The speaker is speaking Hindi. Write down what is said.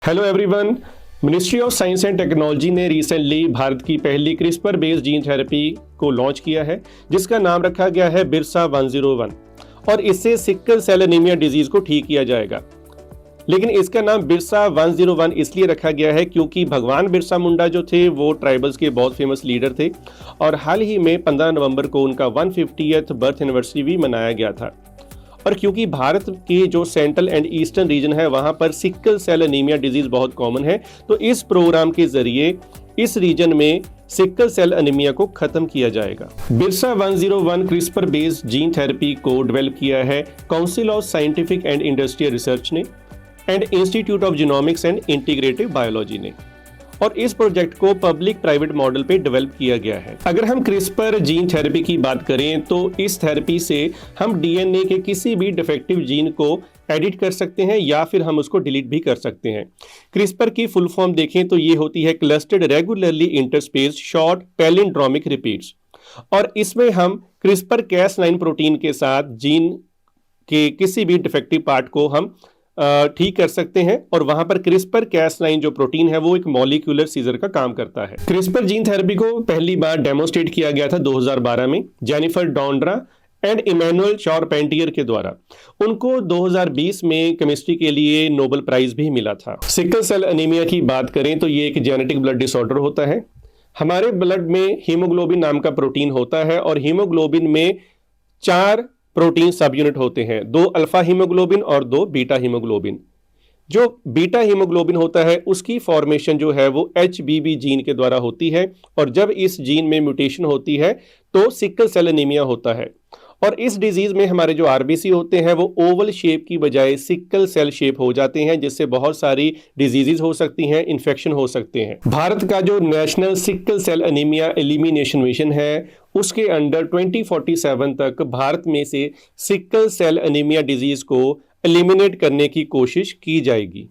Hello everyone. Ministry of science and technology ने रिसेंटली भारत की पहली क्रिस्पर बेस्ड जीन थेरेपी को लॉन्च किया है, जिसका नाम रखा गया है बिरसा 101 और इससे सिकल सेल एनीमिया डिजीज को ठीक किया जाएगा। लेकिन इसका नाम बिरसा 101 इसलिए रखा गया है क्योंकि भगवान बिरसा मुंडा जो थे वो ट्राइबल्स के बहुत फेमस लीडर थे और हाल ही में 15 नवंबर को उनका 150th बर्थ एनिवर्सरी भी मनाया गया था। और क्योंकि भारत के जो सेंट्रल एंड ईस्टर्न रीजन है वहां पर सिकल सेल एनीमिया डिजीज बहुत कॉमन है, तो इस प्रोग्राम के जरिए इस रीजन में सिकल सेल एनीमिया को खत्म किया जाएगा। Birsa 101 CRISPR based gene therapy को डेवलप किया है council of scientific and industrial research ने and institute of genomics and integrative biology ने, और इस प्रोजेक्ट को पब्लिक प्राइवेट मॉडल पे डेवलप किया गया है। अगर हम क्रिस्पर जीन थेरेपी की बात करें तो इस थेरेपी से हम डीएनए के किसी भी डिफेक्टिव जीन को एडिट कर सकते हैं या फिर हम उसको डिलीट भी कर सकते हैं। क्रिस्पर की फुल फॉर्म देखें तो ये होती है clustered regularly interspace short palindromic repeats, और इसमें हम क्रिस्पर Cas9 प्रोटीन के साथ जीन के किसी भी डिफेक्टिव पार्ट को हम ठीक कर सकते हैं, और वहां पर क्रिस्पर Cas9 जो प्रोटीन है वो एक मॉलिक्यूलर सीजर का काम करता है। क्रिस्पर जीन थेरेपी को पहली बार डेमोस्ट्रेट किया गया था 2012 में जेनिफर डोंड्रा एंड इमैनुअल चारपेंटियर के द्वारा। उनको 2020 में केमिस्ट्री के लिए नोबेल प्राइज भी मिला था। सिकल सेल एनीमिया की बात करें तो ये एक जेनेटिक ब्लड डिसऑर्डर होता है। हमारे ब्लड में हीमोग्लोबिन नाम का प्रोटीन होता है और हीमोग्लोबिन में 4 प्रोटीन सब यूनिट होते हैं, 2 अल्फा हीमोग्लोबिन और 2 बीटा हीमोग्लोबिन। जो बीटा हीमोग्लोबिन होता है उसकी फॉर्मेशन जो है वो HBB जीन के द्वारा होती है, और जब इस जीन में म्यूटेशन होती है तो सिकल सेल एनीमिया होता है। और इस डिजीज में हमारे जो आरबीसी होते हैं वो ओवल शेप की बजाय सिकल सेल शेप हो जाते हैं, जिससे बहुत सारी डिजीजेज हो सकती हैं, इन्फेक्शन हो सकते हैं। भारत का जो national sickle cell anaemia elimination mission है उसके अंडर 2047 तक भारत में से सिकल सेल एनीमिया डिजीज को एलिमिनेट करने की कोशिश की जाएगी।